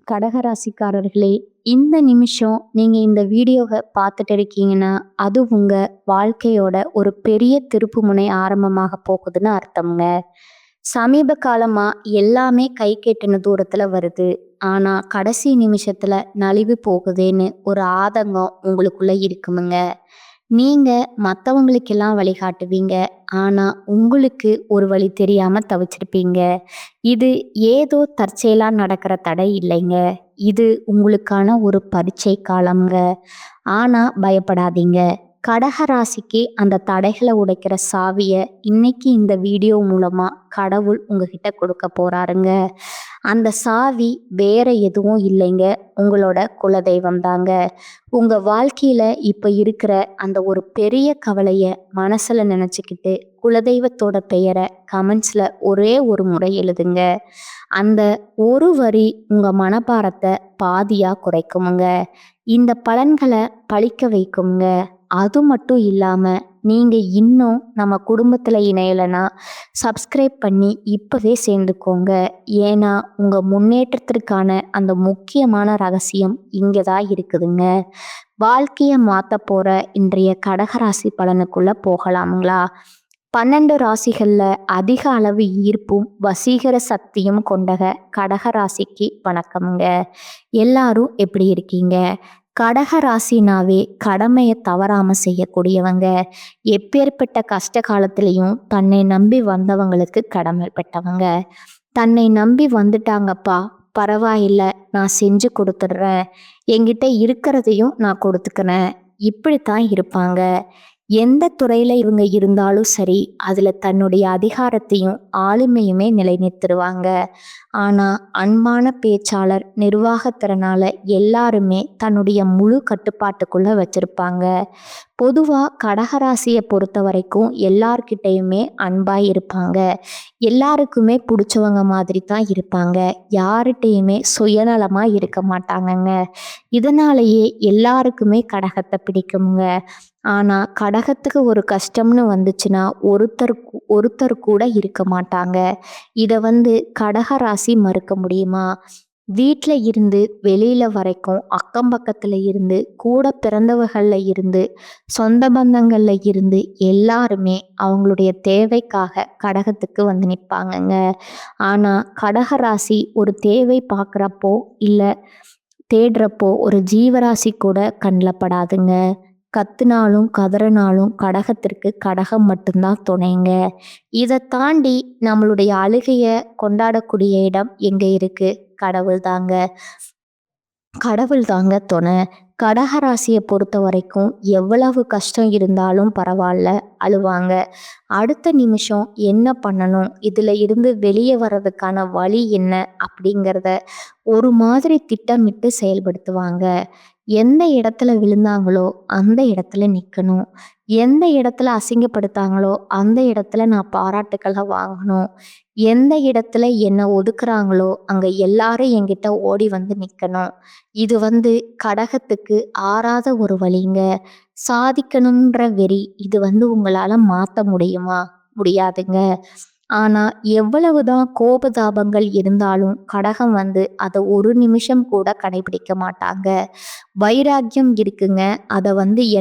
கடகராசிக்காரர்களே, இந்த நிமிஷம் நீங்க இந்த வீடியோவை பார்த்துட்டு இருக்கீங்கன்னா, அது உங்க வாழ்க்கையோட ஒரு பெரிய திருப்புமுனை ஆரம்பமாக போகுதுன்னு அர்த்தம்ங்க. சமீப காலமா எல்லாமே கைக்கெட்டுன தூரத்துல வருது. ஆனா, கடைசி நிமிஷத்துல நழுவி போகுதேன்னு ஒரு ஆதங்கம் உங்களுக்குள்ள இருக்குமுங்க. நீங்க மத்தவங்களுக்கெல்லாம் வழிகாட்டுவீங்க. ஆனா, உங்களுக்கு ஒரு வழி தெரியாம தவிச்சிருப்பீங்க. இது ஏதோ தற்செயலா நடக்கிற தடை இல்லைங்க. இது உங்களுக்கான ஒரு பரீட்சை காலம்ங்க. ஆனா பயப்படாதீங்க. கடக ராசிக்கு அந்த தடைகளை உடைக்கிற சாவிய இன்னைக்கு இந்த வீடியோ மூலமா கடவுள் உங்ககிட்ட கொடுக்க போறாருங்க. அந்த சாவி வேற எதுவும் இல்லைங்க. உங்களோட குலதெய்வம் தாங்க. உங்க வாழ்க்கையில இப்ப இருக்கிற அந்த ஒரு பெரிய கவலைய மனசுல நினைச்சுக்கிட்டு குலதெய்வத்தோட பெயரை கமெண்ட்ஸ்ல ஒரே ஒரு முறை எழுதுங்க. அந்த ஒரு வரி உங்க மனபாரத்தை பாதியா குறைக்குமுங்க. இந்த பலன்களை பழிக்க வைக்குங்க. அது மட்டும் இல்லாம நீங்க இன்னும் நம்ம குடும்பத்துல இணையலைன்னா சப்ஸ்கிரைப் பண்ணி இப்பவே சேர்ந்துக்கோங்க. ஏன்னா உங்க முன்னேற்றத்திற்கான அந்த முக்கியமான ரகசியம் இங்கதான் இருக்குதுங்க. வாழ்க்கையை மாத்த போற இன்றைய கடகராசி பலனுக்குள்ள போகலாமுங்களா? 12 ராசிகள்ல அதிக அளவு ஈர்ப்பும் வசீகர சக்தியும் கொண்ட கடக ராசிக்கு வணக்கம்ங்க. எல்லாரும் எப்படி இருக்கீங்க? கடக ராசினாவே கடமையை தவறாம செய்யக்கூடியவங்க. எப்பேற்பட்ட கஷ்ட காலத்திலையும் தன்னை நம்பி வந்தவங்களுக்கு கடமைப்பட்டவங்க. தன்னை நம்பி வந்துட்டாங்கப்பா, பரவாயில்ல, நான் செஞ்சு கொடுத்துட்றேன், என்கிட்ட இருக்கிறதையும் நான் கொடுத்துக்கிறேன், இப்படித்தான் இருப்பாங்க. எந்த துறையில இவங்க இருந்தாலும் சரி, அதுல தன்னுடைய அதிகாரத்தையும் ஆளுமையுமே நிலைநிறுத்திடுவாங்க. ஆனா அன்பான பேச்சாளர், நிர்வாகத்திறனால எல்லாருமே தன்னுடைய முழு கட்டுப்பாட்டுக்குள்ள வச்சிருப்பாங்க. பொதுவா கடகராசியை பொறுத்த வரைக்கும் எல்லார்கிட்டையுமே அன்பாய் இருப்பாங்க. எல்லாருக்குமே பிடிச்சவங்க மாதிரி தான் இருப்பாங்க. யார்கிட்டையுமே சுயநலமா இருக்க மாட்டாங்கங்க. இதனாலேயே எல்லாருக்குமே கடகத்தை பிடிக்குங்க. ஆனா கடகத்துக்கு ஒரு கஷ்டம்னு வந்துச்சுன்னா ஒருத்தர் கூட இருக்க மாட்டாங்க. இதை கடக ராசி மறுக்க முடியுமா? வீட்டில் இருந்து வெளியில வரைக்கும், அக்கம் பக்கத்துல இருந்து, கூட பிறந்தவர்கள்ல இருந்து, சொந்த பந்தங்கள்ல இருந்து எல்லாருமே அவங்களுடைய தேவைக்காக கடகத்துக்கு நிற்பாங்கங்க. ஆனா கடக ராசி ஒரு தேவை பார்க்குறப்போ இல்லை தேடுறப்போ ஒரு ஜீவராசி கூட கண்ணில் படாதுங்க. கத்துனாலும் கதறினாலும் கடகத்திற்கு கடகம் மட்டும்தான் துணைங்க. இதை தாண்டி நம்மளுடைய அழுகைய கொண்டாடக்கூடிய இடம் எங்க இருக்கு? கடவுள் தாங்க. கடவுள் தாங்க துணை. கடகராசியை பொறுத்த வரைக்கும் எவ்வளவு கஷ்டம் இருந்தாலும் பரவாயில்ல, அழுவாங்க. அடுத்த நிமிஷம் என்ன பண்ணணும், இதுல இருந்து வெளியே வர்றதுக்கான வழி என்ன அப்படிங்கிறத ஒரு மாதிரி திட்டமிட்டு செயல்படுத்துவாங்க. எந்த இடத்துல விழுந்தாங்களோ அந்த இடத்துல நிற்கணும். எந்த இடத்துல அசிங்கப்படுத்தாங்களோ அந்த இடத்துல நான் பாராட்டுக்களை வாங்கணும். எந்த இடத்துல என்னை ஒதுக்குறாங்களோ அங்கே எல்லாரும் என்கிட்ட ஓடி நிற்கணும். இது கடகத்துக்கு ஆறாத ஒரு வழிங்க. சாதிக்கணுன்ற வெறி இது உங்களால் மாற்ற முடியுமா? முடியாதுங்க. ஆனால் எவ்வளவுதான் கோபதாபங்கள் இருந்தாலும் கடகம் அதை ஒரு நிமிஷம் கூட கடைபிடிக்க மாட்டாங்க. வைராக்கியம் இருக்குங்க, அதை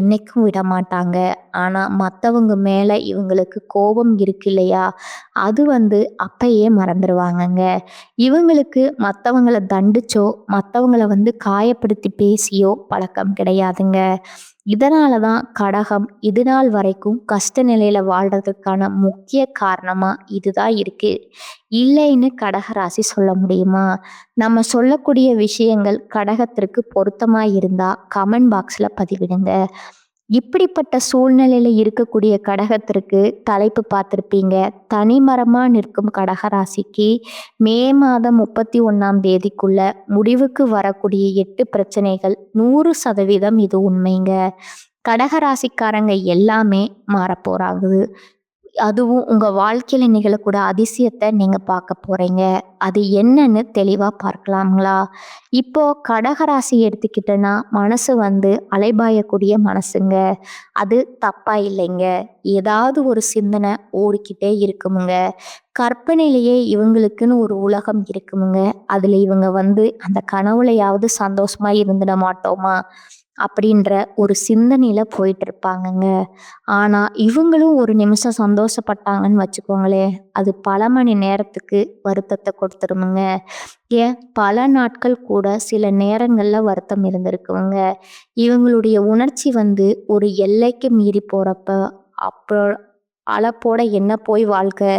என்னைக்கும் விட மாட்டாங்க. ஆனால் மற்றவங்க மேலே இவங்களுக்கு கோபம் இருக்கு இல்லையா, அது அப்பயே மறந்துடுவாங்கங்க. இவங்களுக்கு மற்றவங்களை தண்டிச்சோ மற்றவங்களை காயப்படுத்தி பேசியோ பழக்கம் கிடையாதுங்க. இதனால தான் கடகம் இது நாள் வரைக்கும் கஷ்ட நிலையில வாழ்றதுக்கான முக்கிய காரணமா இதுதான் இருக்கு. இல்லைன்னு கடகராசி சொல்ல முடியுமா? நம்ம சொல்லக்கூடிய விஷயங்கள் கடகத்திற்கு பொருத்தமா இருந்தா கமெண்ட் பாக்ஸ்ல பதிவிடுங்க. இப்படிப்பட்ட சூழ்நிலையில இருக்கக்கூடிய கடகத்திற்கு தலைப்பு பார்த்திருப்பீங்க. தனிமரமா நிற்கும் கடகராசிக்கு மே மாதம் 31ஆம் தேதிக்குள்ள முடிவுக்கு வரக்கூடிய 8 பிரச்சனைகள் 100% இது உண்மைங்க. கடகராசிக்காரங்க எல்லாமே மாறப்போறாங்க. அதுவும் உங்க வாழ்க்கையில நிகழக்கூட அதிசயத்த நீங்க பார்க்க போறீங்க. அது என்னன்னு தெளிவா பார்க்கலாங்களா? இப்போ கடகராசி எடுத்துக்கிட்டோன்னா, மனசு அலைபாயக்கூடிய மனசுங்க. அது தப்பா இல்லைங்க. ஏதாவது ஒரு சிந்தனை ஓடிக்கிட்டே இருக்குமுங்க. கற்பனையிலேயே இவங்களுக்குன்னு ஒரு உலகம் இருக்குமுங்க. அதுல இவங்க அந்த கனவுலயாவது சந்தோஷமா இருந்துட மாட்டோமா? அப்படின்ற ஒரு சிந்தனையில போயிட்டு இருப்பாங்கங்க. ஆனா, இவங்களும் ஒரு நிமிஷம் சந்தோஷப்பட்டாங்கன்னு வச்சுக்கோங்களேன், அது பல மணி நேரத்துக்கு வருத்தத்த கொடுத்துருமுங்க. ஏன் பல நாட்கள் கூட சில நேரங்கள்ல வருத்தம் இருந்திருக்குங்க. இவங்களுடைய உணர்ச்சி ஒரு எல்லைக்கு மீறி போறப்ப, அப்போ "அட என்ன போய் வாழ்க்கை,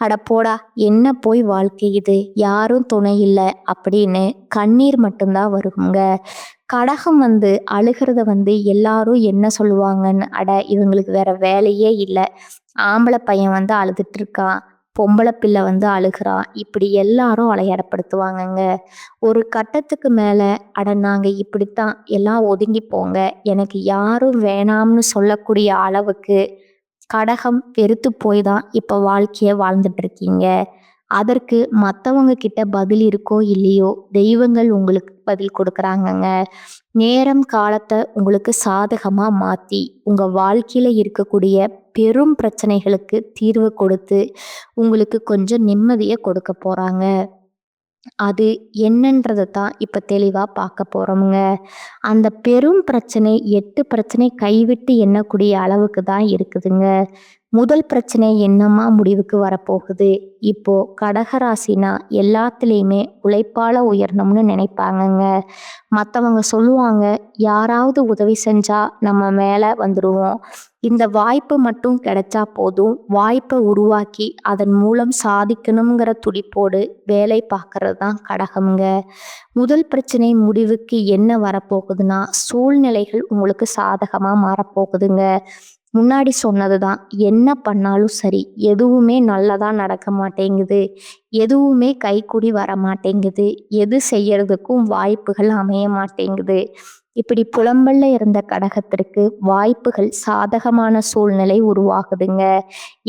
அட போடா என்ன போய் வாழ்க்கை இது, யாரும் துணை இல்ல" அப்படின்னு கண்ணீர் மட்டும்தான் வருங்க. கடகம் அழுகிறத எல்லாரும் என்ன சொல்லுவாங்கன்னு, "அட இவங்களுக்கு வேற வேலையே இல்ல. ஆம்பள பையன் அழுதுட்டு இருக்கான். பொம்பள பிள்ளை அழுகுறான்." இப்படி எல்லாரும் அலையடப்படுத்துவாங்கங்க. ஒரு கட்டத்துக்கு மேல, "அட நாங்க இப்படித்தான், எல்லாம் ஒதுங்கி போங்க. எனக்கு யாரும் வேணாம்னு" சொல்லக்கூடிய அளவுக்கு கடகம் வெறுத்து போய் தான் இப்ப வாழ்க்கைய வாழ்ந்துட்டு இருக்கீங்க. அதற்கு மத்தவங்க கிட்ட பதில் இருக்கோ இல்லையோ, தெய்வங்கள் உங்களுக்கு பதில் கொடுக்குறாங்கங்க. நேரம் காலத்த உங்களுக்கு சாதகமா மாத்தி, உங்க வாழ்க்கையில இருக்கக்கூடிய பெரும் பிரச்சனைகளுக்கு தீர்வு கொடுத்து, உங்களுக்கு கொஞ்சம் நிம்மதிய கொடுக்க போறாங்க. அது என்னன்றத தான் இப்ப தெளிவா பார்க்க போறோம்ங்க. அந்த பெரும் பிரச்சனை 8 பிரச்சனை கைவிட்டு எண்ணக்கூடிய அளவுக்கு தான் இருக்குதுங்க. முதல் பிரச்சனை என்னமா முடிவுக்கு வரப்போகுது? இப்போ கடகராசினா எல்லாத்துலேயுமே உழைப்பால உயரணும்னு நினைப்பாங்கங்க. மற்றவங்க சொல்லுவாங்க, யாராவது உதவி செஞ்சா நம்ம மேலே வந்துடுவோம். இந்த வாய்ப்பு மட்டும் கிடைச்சா போதும், வாய்ப்பை உருவாக்கி அதன் மூலம் சாதிக்கணுங்கிற துடிப்போடு வேலை பார்க்கறது தான் கடகம்ங்க. முதல் பிரச்சனை முடிவுக்கு என்ன வரப்போகுதுன்னா, சூழ்நிலைகள் உங்களுக்கு சாதகமாக மாறப்போகுதுங்க. முன்னாடி சொன்னது தான், என்ன பண்ணாலும் சரி, எதுவுமே நல்லதா நடக்க மாட்டேங்குது, எதுவுமே கைக்கூடி வர மாட்டேங்குது, எது செய்யறதுக்கும் வாய்ப்புகள் அமைய மாட்டேங்குது. இப்படி புலம்பல்ல இருந்த கடகத்திற்கு வாய்ப்புகள் சாதகமான சூழ்நிலை உருவாகுதுங்க.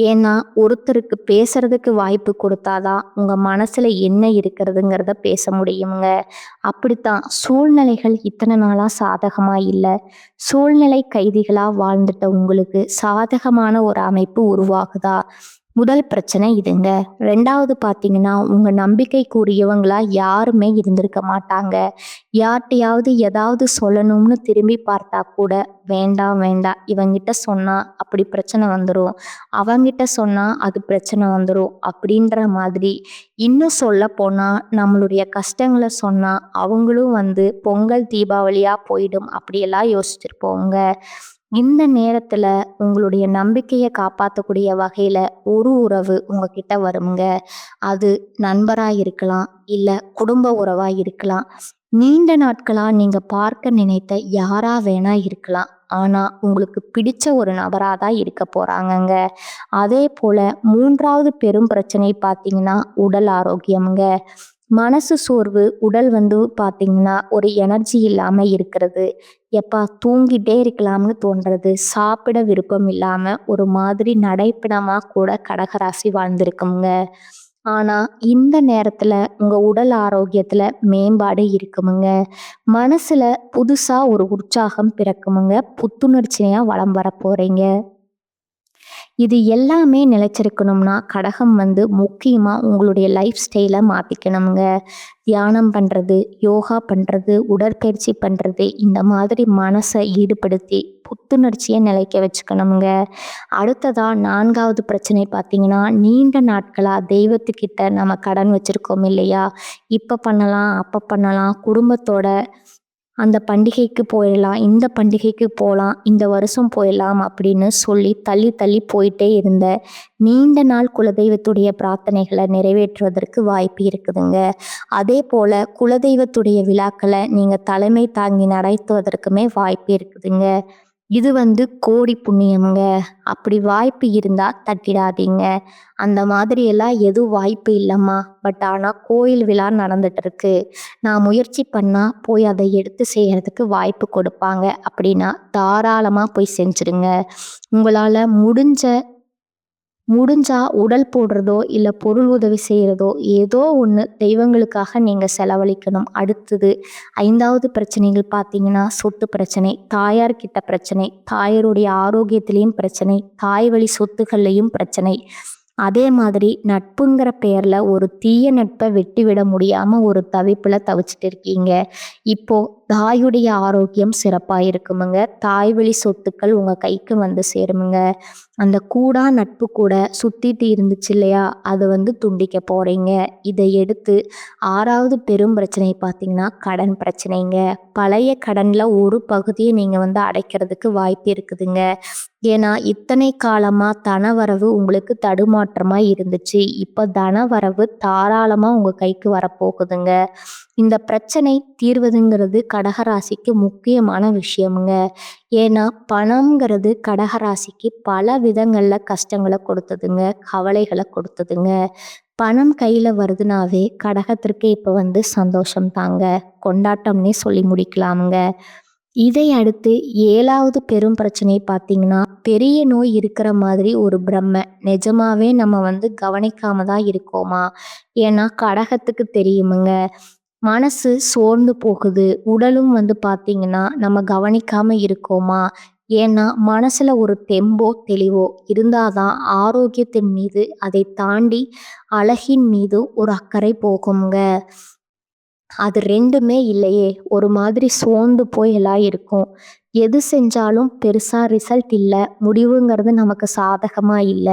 ஏன்னா, ஒருத்தருக்கு பேசுறதுக்கு வாய்ப்பு கொடுத்தாதான் உங்க மனசுல என்ன இருக்கிறதுங்கிறத பேச முடியுங்க. அப்படித்தான் சூழ்நிலைகள் இத்தனை நாளா சாதகமா இல்ல. சூழ்நிலை கைதிகளா வாழ்ந்துட்ட உங்களுக்கு சாதகமான ஒரு அமைப்பு உருவாகுதா? முதல் பிரச்சனை இதுங்க. 2வது பார்த்தீங்கன்னா, உங்க நம்பிக்கைக்குரியவங்களா யாருமே இருந்திருக்க மாட்டாங்க. யார்கிட்டயாவது ஏதாவது சொல்லணும்னு திரும்பி பார்த்தா கூட, வேண்டாம் வேண்டாம் இவங்கிட்ட சொன்னா அப்படி பிரச்சனை வந்துரும், அவங்கிட்ட சொன்னா அது பிரச்சனை வந்துரும் அப்படின்ற மாதிரி. இன்னும் சொல்லப்போனா, நம்மளுடைய கஷ்டங்கள சொன்னா அவங்களும் பொங்கல், தீபாவளியா போயிடும் அப்படியெல்லாம் யோசிச்சிருப்போங்க. இந்த நேரத்துல உங்களுடைய நம்பிக்கைய காப்பாத்தக்கூடிய வகையில ஒரு உறவு உங்ககிட்ட வருங்க. அது நண்பரா இருக்கலாம், இல்ல குடும்ப உறவா இருக்கலாம். நீண்ட நாட்களா நீங்க பார்க்க நினைத்த யாரா வேணா இருக்கலாம். ஆனா உங்களுக்கு பிடிச்ச ஒரு நபரா தான் இருக்க போறாங்கங்க. அதே போல 3வது பெரும் பிரச்சனை பார்த்தீங்கன்னா, உடல் ஆரோக்கியம்ங்க. மனசு சோர்வு, உடல் பார்த்தீங்கன்னா ஒரு எனர்ஜி இல்லாம இருக்கிறது. எப்பா தூங்கிட்டே இருக்கலாம்னு தோன்றது, சாப்பிட விருப்பம் இல்லாம ஒரு மாதிரி நடைப்பிணமா கூட கடகராசி வாழ்ந்திருக்குங்க. ஆனா இந்த நேரத்துல உங்க உடல் ஆரோக்கியத்துல மேம்பாடு இருக்குமுங்க. மனசுல புதுசா ஒரு உற்சாகம் பிறக்குமுங்க. புத்துணர்ச்சியா வலம் வர போறீங்க. இது எல்லாமே நிலைச்சிருக்கணும்னா கடகம் முக்கியமா உங்களுடைய லைஃப் ஸ்டைலை மாத்திக்கணுங்க. தியானம் பண்றது, யோகா பண்றது, உடற்பயிற்சி பண்றது, இந்த மாதிரி மனசை ஈடுபடுத்தி புத்துணர்ச்சியை நிலைக்க வச்சுக்கணுங்க. அடுத்ததா 4வது பிரச்சனை பார்த்தீங்கன்னா, நீண்ட நாட்களா தெய்வத்துக்கிட்ட நம்ம கடன் வச்சிருக்கோம் இல்லையா? இப்ப பண்ணலாம், அப்ப பண்ணலாம், குடும்பத்தோட அந்த பண்டிகைக்கு போயிடலாம், இந்த பண்டிகைக்கு போகலாம், இந்த வருஷம் போயிடலாம் அப்படின்னு சொல்லி தள்ளி தள்ளி போயிட்டே இருந்த நீண்ட நாள் குலதெய்வத்துடைய பிரார்த்தனைகளை நிறைவேற்றுவதற்கு வாய்ப்பு இருக்குதுங்க. அதே போல குலதெய்வத்துடைய விழாக்களை நீங்க தலைமை தாங்கி நடத்துவதற்குமே வாய்ப்பு இருக்குதுங்க. இது கோடி புண்ணியம்ங்க. அப்படி வாய்ப்பு இருந்தா தட்டிடாதீங்க. அந்த மாதிரி எல்லாம் எதுவும் வாய்ப்பு இல்லம்மா, பட் ஆனா கோயில் விழா நடந்துட்டு இருக்கு, நான் முயற்சி பண்ணா போய் அதை எடுத்து செய்யறதுக்கு வாய்ப்பு கொடுப்பாங்க அப்படின்னா தாராளமா போய் செஞ்சிருங்க. உங்களால முடிஞ்ச முடிஞ்சா உடல் போடுறதோ, இல்ல பொருள் உதவி செய்றதோ, ஏதோ ஒண்ணு தெய்வங்களுக்காக நீங்க செலவழிக்கணும். அடுத்தது 5வது பிரச்சனைகள் பார்த்தீங்கன்னா, சொத்து பிரச்சனை, தாயார் கிட்ட பிரச்சனை, தாயாருடைய ஆரோக்கியத்திலயும் பிரச்சனை, தாய் வழி சொத்துக்கள்லயும் பிரச்சனை. அதே மாதிரி நட்புங்கிற பெயர்ல ஒரு தீய நட்பை வெட்டி விட முடியாம ஒரு தவிப்புல தவிச்சிட்டு இருக்கீங்க. இப்போ தாயுடைய ஆரோக்கியம் சிறப்பா இருக்குமுங்க. தாய் வழி சொத்துக்கள் உங்க கைக்கு வந்து சேருமுங்க. அந்த கூடா நட்பு கூட சுத்திட்டு இருந்துச்சு இல்லையா? அது வந்து துண்டிக்க போறீங்க. இதை எடுத்து 6வது பெரும் பிரச்சனை பார்த்தீங்கன்னா, கடன் பிரச்சனைங்க. பழைய கடன்ல ஒரு பகுதியை நீங்க வந்து அடைக்கிறதுக்கு வாய்ப்பு இருக்குதுங்க. ஏன்னா, இத்தனை காலமா தனவரவு உங்களுக்கு தடுமாற்றமா இருந்துச்சு. இப்ப தனவரவு தாராளமா உங்க கைக்கு வரப்போகுதுங்க. இந்த பிரச்சனை தீர்வதுங்கிறது கடகராசிக்கு முக்கியமான விஷயமுங்க. ஏன்னா, பணம்ங்கிறது கடகராசிக்கு பல விதங்கள்ல கஷ்டங்கள கொடுத்ததுங்க, கவலைகள கொடுத்ததுங்க. பணம் கையில வருதுனாவே கடகத்திற்கு இப்ப வந்து சந்தோஷம் தாங்க. கொண்டாட்டம்னே சொல்லி முடிக்கலாமுங்க. இதை அடுத்து 7வது பெரும் பிரச்சனை பார்த்தீங்கன்னா, பெரிய நோய் இருக்கிற மாதிரி ஒரு பிரம்மை. நிஜமாவே நம்ம வந்து கவனிக்காம தான் இருக்கோமா? ஏன்னா கடகத்துக்கு தெரியுமுங்க. மனசு சோர்ந்து போகுது. உடலும் வந்து பார்த்தீங்கன்னா, நம்ம கவனிக்காம இருக்கோமா? ஏன்னா மனசுல ஒரு தெம்போ, தெளிவோ இருந்தா தான் ஆரோக்கியத்தின் மீது, அதை தாண்டி அழகின் மீது ஒரு அக்கறை போகுங்க. அது 2மே இல்லையே! ஒரு மாதிரி சோர்ந்து போய் எல்லாம் இருக்கும். எது செஞ்சாலும் பெருசா ரிசல்ட் இல்ல. முடிவுங்கிறது நமக்கு சாதகமா இல்ல.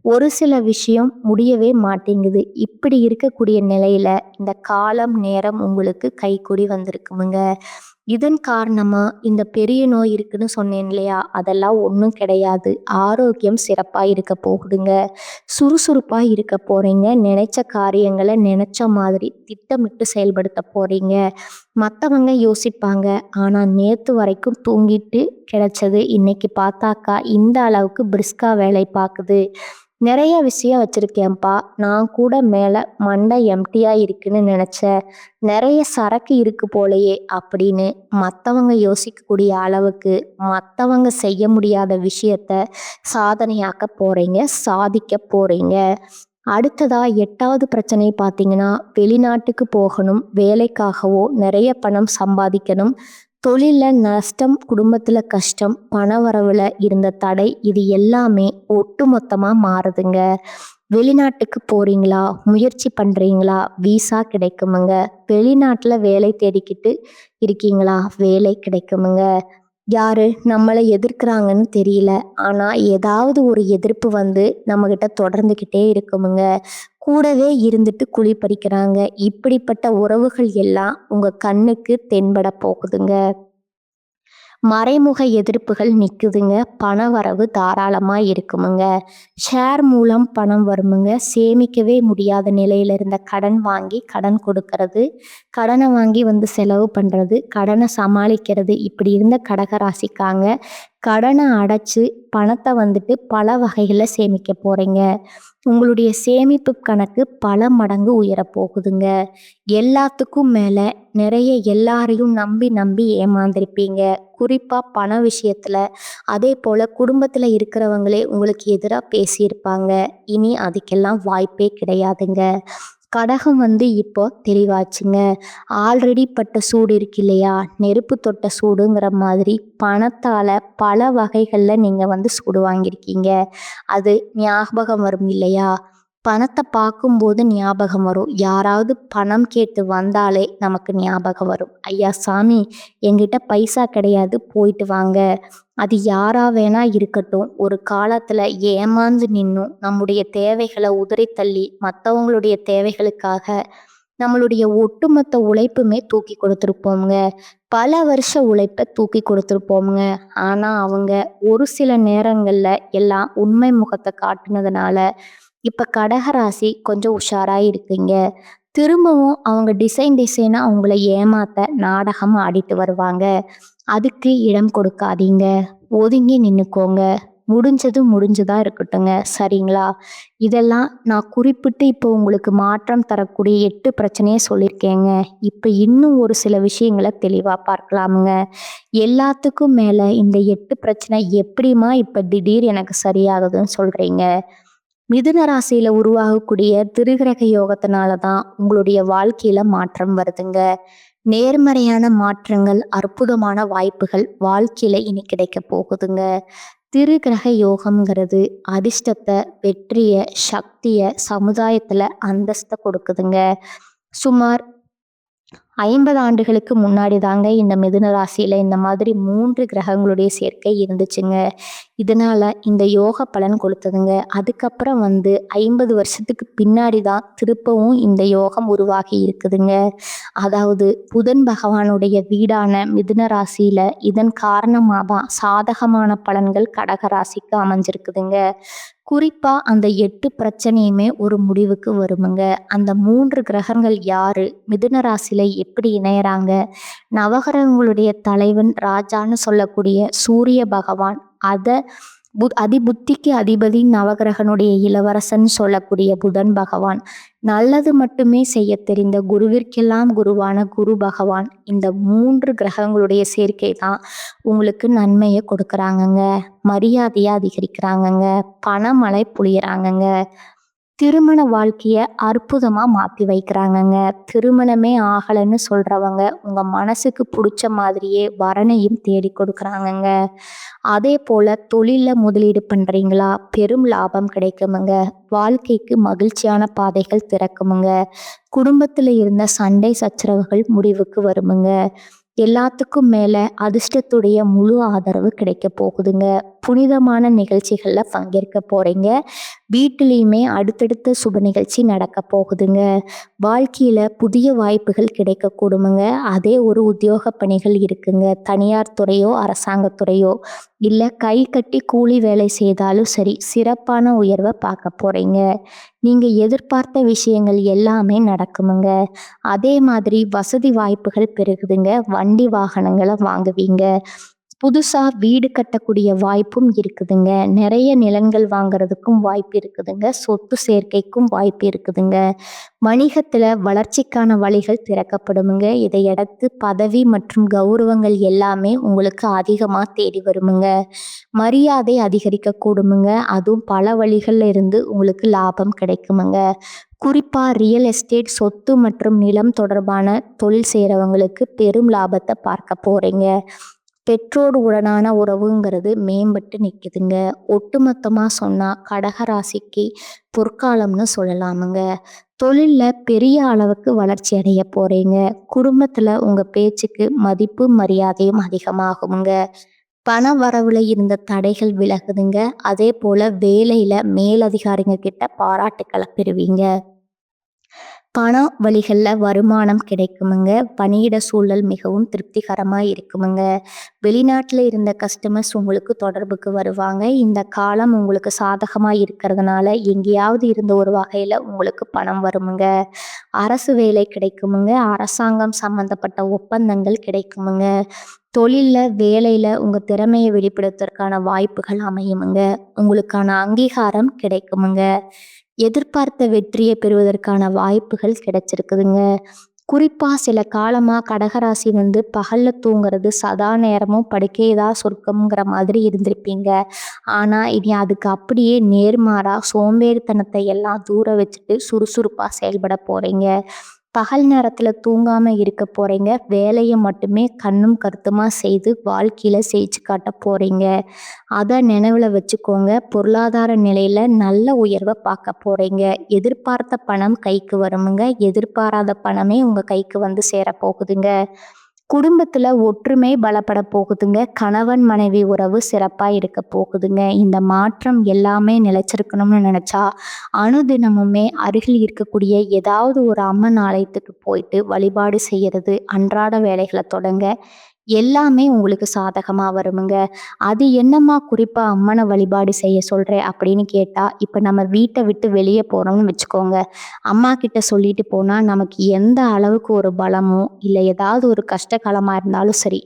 ஒரு சில விஷயம் முடியவே மாட்டேங்குது. இப்படி இருக்கக்கூடிய நிலையில இந்த காலம், நேரம் உங்களுக்கு கைக்கூடி வந்திருக்குமுங்க. இதன் காரணமா இந்த பெரிய நோய் இருக்குன்னு சொன்னேன் இல்லையா? அதெல்லாம் ஒண்ணும் கிடையாது. ஆரோக்கியம் சிறப்பா இருக்க போகுதுங்க. சுறுசுறுப்பா இருக்க போறீங்க. நினைச்ச காரியங்கள நினைச்ச மாதிரி திட்டமிட்டு செயல்படுத்த போறீங்க. மத்தவங்க யோசிப்பாங்க, ஆனா நேத்து வரைக்கும் தூங்கிட்டு கிடைச்சது இன்னைக்கு பார்த்தாக்கா இந்த அளவுக்கு பிரிஸ்கா வேலை பார்க்குது. நிறைய விஷயம் வச்சிருக்கேன்ப்பா. நான் கூட மேல மண்டை எம்ப்டியா இருக்குன்னு நினைச்சேன். நிறைய சரக்கு இருக்கு போலயே அப்படின்னு மத்தவங்க யோசிக்கக்கூடிய அளவுக்கு மத்தவங்க செய்ய முடியாத விஷயத்த சாதனையாக்க போறீங்க, சாதிக்க போறீங்க. அடுத்ததா 8வது பிரச்சனை பார்த்தீங்கன்னா, வெளிநாட்டுக்கு போகணும், வேலைக்காகவோ நிறைய பணம் சம்பாதிக்கணும், தொழில்ல நஷ்டம், குடும்பத்துல கஷ்டம், பணவரவுல இருந்த தடை இது எல்லாமே ஒட்டுமொத்தமா மாறுதுங்க. வெளிநாட்டுக்கு போறீங்களா? முயற்சி பண்றீங்களா? விசா கிடைக்குமுங்க. வெளிநாட்டுல வேலை தேடிக்கிட்டு இருக்கீங்களா? வேலை கிடைக்குமுங்க. யாரு நம்மளை எதிர்க்கிறாங்கன்னு தெரியல. ஆனா ஏதாவது ஒரு எதிர்ப்பு வந்து நம்மகிட்ட தொடர்ந்துகிட்டே இருக்குமுங்க. கூடவே இருந்துட்டு குழி பறிக்கிறாங்க. இப்படிப்பட்ட உறவுகள் எல்லாம் உங்க கண்ணுக்கு தென்பட போகுதுங்க. மறைமுக எதிர்ப்புகள் நிக்குதுங்க. பணவரவு தாராளமா இருக்குமுங்க. ஷேர் மூலம் பணம் வருமுங்க. சேமிக்கவே முடியாத நிலையில இருந்த கடன் வாங்கி கடன் கொடுக்கறது, கடனை வாங்கி வந்து செலவு பண்றது, கடனை சமாளிக்கிறது இப்படி இருந்த கடகராசிக்காங்க கடனை அடைச்சு பணத்தை வந்துட்டு பல வகைகளில் சேமிக்க போறீங்க. உங்களுடைய சேமிப்பு கணக்கு பல மடங்கு உயரப் போகுதுங்க. எல்லாத்துக்கும் மேலே நிறைய எல்லாரையும் நம்பி நம்பி ஏமாந்திருப்பீங்க. குறிப்பாக பண விஷயத்தில். அதே போல் குடும்பத்தில் இருக்கிறவங்களே உங்களுக்கு எதிராக பேசியிருப்பாங்க. இனி அதுக்கெல்லாம் வாய்ப்பே கிடையாதுங்க. கடகம் வந்து இப்போ தெளிவாச்சுங்க. ஆல்ரெடி பட்ட சூடு இருக்கு இல்லையா? நெருப்பு தொட்ட சூடுங்கிற மாதிரி பணத்தால் பல வகைகளில் நீங்கள் வந்து சூடு வாங்கியிருக்கீங்க. அது ஞாபகம் வரும் இல்லையா? பணத்தை பார்க்கும்போது ஞாபகம் வரும். யாராவது பணம் கேட்டு வந்தாலே நமக்கு ஞாபகம் வரும். ஐயா சாமி, என்கிட்ட பைசா கிடையாது, போயிட்டு வாங்க. அது யாரா வேணா இருக்கட்டும். ஒரு காலத்துல ஏமாந்து நின்னும் நம்முடைய தேவைகளை உதறி தள்ளி மற்றவங்களுடைய தேவைகளுக்காக நம்மளுடைய ஒட்டுமொத்த உழைப்புமே தூக்கி கொடுத்துருப்போங்க. பல வருஷ உழைப்பை தூக்கி கொடுத்துருப்போமுங்க. ஆனா அவங்க ஒரு சில நேரங்கள்ல எல்லாம் உண்மை முகத்தை காட்டுனதுனால இப்ப கடகராசி கொஞ்சம் உஷாரா இருக்கீங்க. திரும்பவும் அவங்க டிசைனா அவங்கள ஏமாத்த நாடகம் ஆடிட்டு வருவாங்க. அதுக்கு இடம் கொடுக்காதீங்க. ஒதுங்கி நின்னுக்கோங்க. முடிஞ்சது முடிஞ்சதா இருக்கட்டுங்க. சரிங்களா? இதெல்லாம் நான் குறிப்பிட்டு இப்போ உங்களுக்கு மாற்றம் தரக்கூடிய 8 பிரச்சனையை சொல்லியிருக்கேங்க. இப்போ இன்னும் ஒரு சில விஷயங்களை தெளிவா பார்க்கலாமுங்க. எல்லாத்துக்கும் மேல இந்த 8 பிரச்சனை எப்படிம்மா இப்ப திடீர் எனக்கு சரியாகுதுன்னு சொல்றீங்க? மிதுன ராசியில உருவாகக்கூடிய திருகிரக யோகத்தினால தான் உங்களுடைய வாழ்க்கையில மாற்றம் வருதுங்க. நேர்மறையான மாற்றங்கள், அற்புதமான வாய்ப்புகள் வாழ்க்கையில இனி கிடைக்க போகுதுங்க. திருகிரக யோகம்ங்கிறது அதிர்ஷ்டத்தை, வெற்றிய, சக்திய, சமுதாயத்துல அந்தஸ்தை கொடுக்குதுங்க. சுமார் 50 ஆண்டுகளுக்கு முன்னாடி தாங்க இந்த மிதுன ராசியில இந்த மாதிரி 3 கிரகங்களுடைய சேர்க்கை இருந்துச்சுங்க. இதனால இந்த யோக பலன் கொடுத்ததுங்க. அதுக்கப்புறம் 50 வருஷத்துக்கு பின்னாடி தான் திருப்பவும் இந்த யோகம் உருவாகி இருக்குதுங்க. அதாவது புதன் பகவானுடைய வீடான மிதுன ராசியில இதன் காரணமாக தான் சாதகமான பலன்கள் கடக ராசிக்கு அமைஞ்சிருக்குதுங்க. குறிப்பா அந்த 8 பிரச்சனையுமே ஒரு முடிவுக்கு வருமுங்க. அந்த 3 கிரகங்கள் யாரு? மிதுன ராசியில எப்படி இணையறாங்க? நவகிரகங்களுடைய தலைவன் ராஜான்னு சொல்லக்கூடிய சூரிய பகவான், அதிபுத்திக்கு அதிபதி நவகிரகனுடைய இளவரசன் சொல்லக்கூடிய புதன் பகவான், நல்லது மட்டுமே செய்ய தெரிந்த குருவிற்கெல்லாம் குருவான குரு பகவான், இந்த 3 கிரகங்களுடைய சேர்க்கை தான் உங்களுக்கு நன்மையை கொடுக்குறாங்கங்க. மரியாதையை அதிகரிக்கிறாங்கங்க. பணமழை பொழியறாங்கங்க. திருமண வாழ்க்கைய அற்புதமா மாத்தி வைக்கிறாங்கங்க. திருமணமே ஆகலைன்னு சொல்றவங்க உங்க மனசுக்கு பிடிச்ச மாதிரியே வரனையும் தேடி கொடுக்குறாங்கங்க. அதே போல தொழில்ல முதலீடு பண்றீங்களா? பெரும் லாபம் கிடைக்குமுங்க. வாழ்க்கைக்கு மகிழ்ச்சியான பாதைகள் திறக்குமுங்க. குடும்பத்துல இருந்த சண்டை சச்சரவுகள் முடிவுக்கு வருமுங்க. எல்லாத்துக்கும் மேல அதிர்ஷ்டத்துடைய முழு ஆதரவு கிடைக்க போகுதுங்க. புனிதமான நிகழ்ச்சிகள்ல பங்கேற்க போறீங்க. வீட்டிலையுமே அடுத்தடுத்த சுப நிகழ்ச்சி நடக்க போகுதுங்க. வாழ்க்கையில புதிய வாய்ப்புகள் கிடைக்க கூடுமுங்க. அதே ஒரு உத்தியோக பணிகள் இருக்குங்க. தனியார் துறையோ அரசாங்கத்துறையோ இல்ல கை கட்டி கூலி வேலை செய்தாலும் சரி, சிறப்பான உயர்வை பார்க்க போறீங்க. நீங்க எதிர்பார்த்த விஷயங்கள் எல்லாமே நடக்குமுங்க. அதே மாதிரி வசதி வாய்ப்புகள் பெருகுதுங்க. வண்டி வாகனங்களை வாங்குவீங்க. புதுசா வீடு கட்டக்கூடிய வாய்ப்பும் இருக்குதுங்க. நிறைய நிலங்கள் வாங்குறதுக்கும் வாய்ப்பு இருக்குதுங்க. சொத்து சேர்க்கைக்கும் வாய்ப்பு இருக்குதுங்க. வணிகத்துல வளர்ச்சிக்கான வழிகள் திறக்கப்படுமுங்க. இதையடுத்து பதவி மற்றும் கௌரவங்கள் எல்லாமே உங்களுக்கு அதிகமா தேடி வருமுங்க. மரியாதை அதிகரிக்க கூடுமுங்க. அதுவும் பல வழிகள்ல இருந்து உங்களுக்கு லாபம் கிடைக்குமுங்க. குறிப்பா ரியல் எஸ்டேட், சொத்து மற்றும் நிலம் தொடர்பான தொழில் செய்கிறவங்களுக்கு பெரும் லாபத்தை பார்க்க போறீங்க. பெற்றோர் உடனான உறவுங்கிறது மேம்பட்டு நிற்குதுங்க. ஒட்டுமொத்தமா சொன்னா கடகராசிக்கு பொற்காலம்னு சொல்லலாமுங்க. தொழில்ல பெரிய அளவுக்கு வளர்ச்சி அடைய போறீங்க. குடும்பத்துல உங்க பேச்சுக்கு மதிப்பு மரியாதையும் அதிகமாகுங்க. பண வரவுல இருந்த தடைகள் விலகுதுங்க. அதே போல வேலையில மேலதிகாரிங்க கிட்ட பாராட்டுக்களை பெறுவீங்க. பண வழிகள்ல வருமானம் கிடைக்குமுங்க. பணியிட சூழல் மிகவும் திருப்திகரமா இருக்குமுங்க. வெளிநாட்டுல இருந்த கஸ்டமர்ஸ் உங்களுக்கு தொடர்புக்கு வருவாங்க. இந்த காலம் உங்களுக்கு சாதகமா இருக்கிறதுனால எங்கேயாவது இருந்த ஒரு வகையில உங்களுக்கு பணம் வருமுங்க. அரசு வேலை கிடைக்குமுங்க. அரசாங்கம் சம்பந்தப்பட்ட ஒப்பந்தங்கள் கிடைக்குமுங்க. தொழில்ல வேலையில உங்க திறமையை வெளிப்படுத்துவதற்கான வாய்ப்புகள் அமையுமுங்க. உங்களுக்கான அங்கீகாரம் கிடைக்குமுங்க. எதிர்பார்த்த வெற்றியை பெறுவதற்கான வாய்ப்புகள் கிடைச்சிருக்குதுங்க. குறிப்பா சில காலமா கடகராசி பகல்ல தூங்குறது, சதா நேரமும் படுக்கையதான் சொர்க்கம்ங்கிற மாதிரி இருந்திருப்பீங்க. ஆனா இனி அதுக்கு அப்படியே நேர்மாறா சோம்பேறித்தனத்தை எல்லாம் தூர வச்சுட்டு சுறுசுறுப்பா செயல்பட போறீங்க. பகல் நேரத்துல தூங்காம இருக்க போறீங்க. வேலையை மட்டுமே கண்ணும் கருத்துமா செய்து வாழ்க்கையில ஜெயிச்சு காட்ட போறீங்க. அதை நினைவுல வச்சுக்கோங்க. பொருளாதார நிலையில நல்ல உயர்வை பார்க்க போறீங்க. எதிர்பார்த்த பணம் கைக்கு வருமுங்க. எதிர்பாராத பணமே உங்க கைக்கு சேர போகுதுங்க. குடும்பத்துல ஒற்றுமை பலப்பட போகுதுங்க. கணவன் மனைவி உறவு சிறப்பா இருக்க போகுதுங்க. இந்த மாற்றம் எல்லாமே நிலைச்சிருக்கணும்னு நினைச்சா அனுதினமுமே அருகில் இருக்கக்கூடிய ஏதாவது ஒரு அம்மன் ஆலயத்துக்கு போயிட்டு வழிபாடு செய்யறது, அன்றாட வேலைகளை தொடங்க எல்லாமே உங்களுக்கு சாதகமா வருமுங்க. அது என்னம்மா குறிப்பா அம்மனை வழிபாடு செய்ய சொல்றேன் அப்படின்னு கேட்டா, இப்ப நம்ம வீட்டை விட்டு வெளியே போறோம்னு வச்சுக்கோங்க. அம்மா கிட்ட சொல்லிட்டு போனா நமக்கு எந்த அளவுக்கு ஒரு பலமோ இல்லை ஏதாவது ஒரு கஷ்ட காலமா இருந்தாலும் சரி,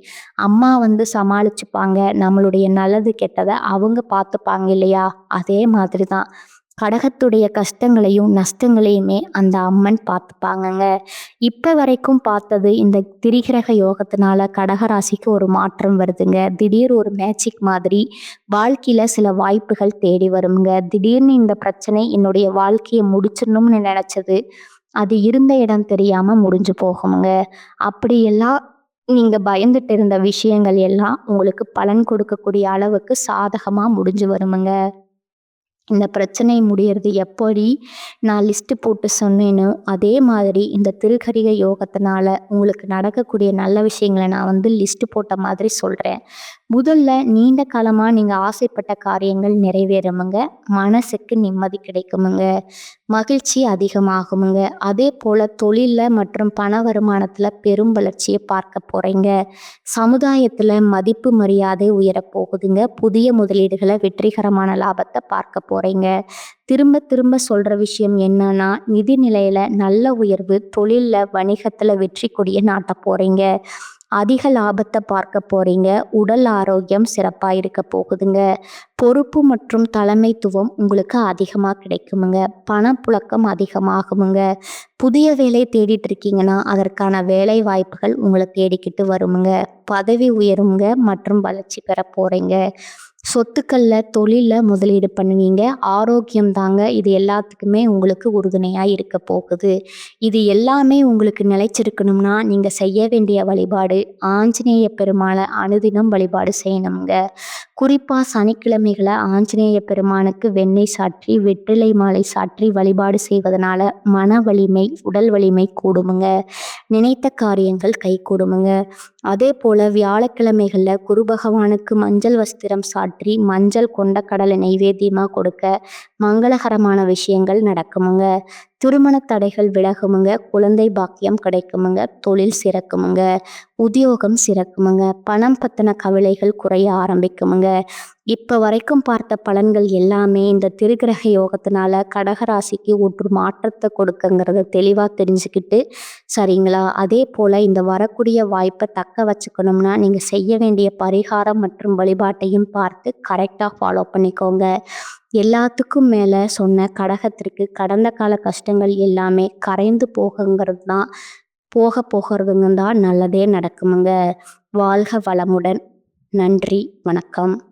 அம்மா சமாளிச்சுப்பாங்க. நம்மளுடைய நல்லது கெட்டதை அவங்க பார்த்துப்பாங்க இல்லையா? அதே மாதிரி தான் கடகத்துடைய கஷ்டங்களையும் நஷ்டங்களையுமே அந்த அம்மன் பார்த்துப்பாங்கங்க. இப்ப வரைக்கும் பார்த்தது இந்த திரிகிரக யோகத்தினால கடகராசிக்கு ஒரு மாற்றம் வருதுங்க. திடீர் ஒரு மேஜிக் மாதிரி வாழ்க்கையில சில வாய்ப்புகள் தேடி வருங்க. திடீர்னு இந்த பிரச்சனை என்னுடைய வாழ்க்கைய முடிச்சிடணும்னு நினைச்சது, அது இருந்த இடம் தெரியாம முடிஞ்சு போகுங்க. அப்படியெல்லாம் நீங்க பயந்துட்டு இருந்த விஷயங்கள் எல்லாம் உங்களுக்கு பலன் கொடுக்கக்கூடிய அளவுக்கு சாதகமா முடிஞ்சு வருமுங்க. இந்த பிரச்சனை முடியறது எப்படி நான் லிஸ்ட்டு போட்டு சொன்னேனோ, அதே மாதிரி இந்த திருக்கரிக யோகத்தினால உங்களுக்கு நடக்கக்கூடிய நல்ல விஷயங்கள நான் லிஸ்ட்டு போட்ட மாதிரி சொல்றேன். முதல்ல நீண்ட காலமா நீங்க ஆசைப்பட்ட காரியங்கள் நிறைவேறுமுங்க. மனசுக்கு நிம்மதி கிடைக்குமுங்க. மகிழ்ச்சி அதிகமாகுமுங்க. அதேபோல தொழில்ல மற்றும் பண வருமானத்துல பெரும் வளர்ச்சிய பார்க்க போறீங்க. சமுதாயத்துல மதிப்பு மரியாதை உயரப் போகுதுங்க. புதிய முதலீடுகள வெற்றிகரமான லாபத்த பார்க்க போறீங்க. திரும்ப திரும்ப சொல்ற விஷயம் என்னன்னா, நிதி நிலையில நல்ல உயர்வு, தொழில்ல, வணிகத்துல வெற்றி கொடிய நாட்டப் போறீங்க. அதிக லாபத்த பார்க்க போறீங்க. உடல் ஆரோக்கியம் சிறப்பா இருக்க போகுதுங்க. பொறுப்பு மற்றும் தலைமைத்துவம் உங்களுக்கு அதிகமா கிடைக்குமுங்க. பணப்புழக்கம் அதிகமாகுமுங்க. புதிய வேலை தேடிட்டு இருக்கீங்கன்னா, அதற்கான வேலை வாய்ப்புகள் உங்கள தேடிக்கிட்டு வருமுங்க. பதவி உயருங்க மற்றும் வளர்ச்சி பெற போறீங்க. சொத்துக்கள்ல, தொழில்ல முதலீடு பண்ணுவீங்க. ஆரோக்கியம் தாங்க இது எல்லாத்துக்குமே உங்களுக்கு உறுதுணையா இருக்க போகுது. இது எல்லாமே உங்களுக்கு நிலைச்சிருக்கணும்னா, நீங்க செய்ய வேண்டிய வழிபாடு ஆஞ்சநேய பெருமாள அனுதினம் வழிபாடு செய்யணுங்க. குறிப்பா சனிக்கிழமைகள ஆஞ்சநேய பெருமானுக்கு வெண்ணெய் சாற்றி, வெற்றிலை மாலை சாற்றி வழிபாடு செய்வதனால மன வலிமை, உடல் வலிமை கூடுமுங்க. நினைத்த காரியங்கள் கைகூடுமுங்க. அதேபோல வியாழக்கிழமைகள்ல குரு பகவானுக்கு மஞ்சள் வஸ்திரம் சாற்றி, மஞ்சள் கொண்ட கடலை நெய்வேத்தியமா கொடுக்க மங்களகரமான விஷயங்கள் நடக்குமுங்க. திருமண தடைகள் விலகுமுங்க. குழந்தை பாக்கியம் கிடைக்குமுங்க. தொழில் சிறக்குமுங்க. உத்தியோகம் சிறக்குமுங்க. பணம் பத்தின கவலைகள் குறைய ஆரம்பிக்குமுங்க. இப்ப வரைக்கும் பார்த்த பலன்கள் எல்லாமே இந்த திருக்கிரக யோகத்தினால கடகராசிக்கு ஒரு மாற்றத்தை கொடுக்குங்கிறத தெளிவா தெரிஞ்சுக்கிட்டு சரிங்களா? அதே போல இந்த வரக்கூடிய வாய்ப்பை தக்க வச்சுக்கணும்னா நீங்க செய்ய வேண்டிய பரிகாரம் மற்றும் வழிபாட்டையும் பார்த்து கரெக்டா ஃபாலோ பண்ணிக்கோங்க. எல்லாத்துக்கும் மேல சொன்ன கடகத்திற்கு கடந்த கால கஷ்டங்கள் எல்லாமே கரைந்து போகிறதுங்க தான் நல்லதே நடக்குமுங்க. வாழ்க வளமுடன். நன்றி, வணக்கம்.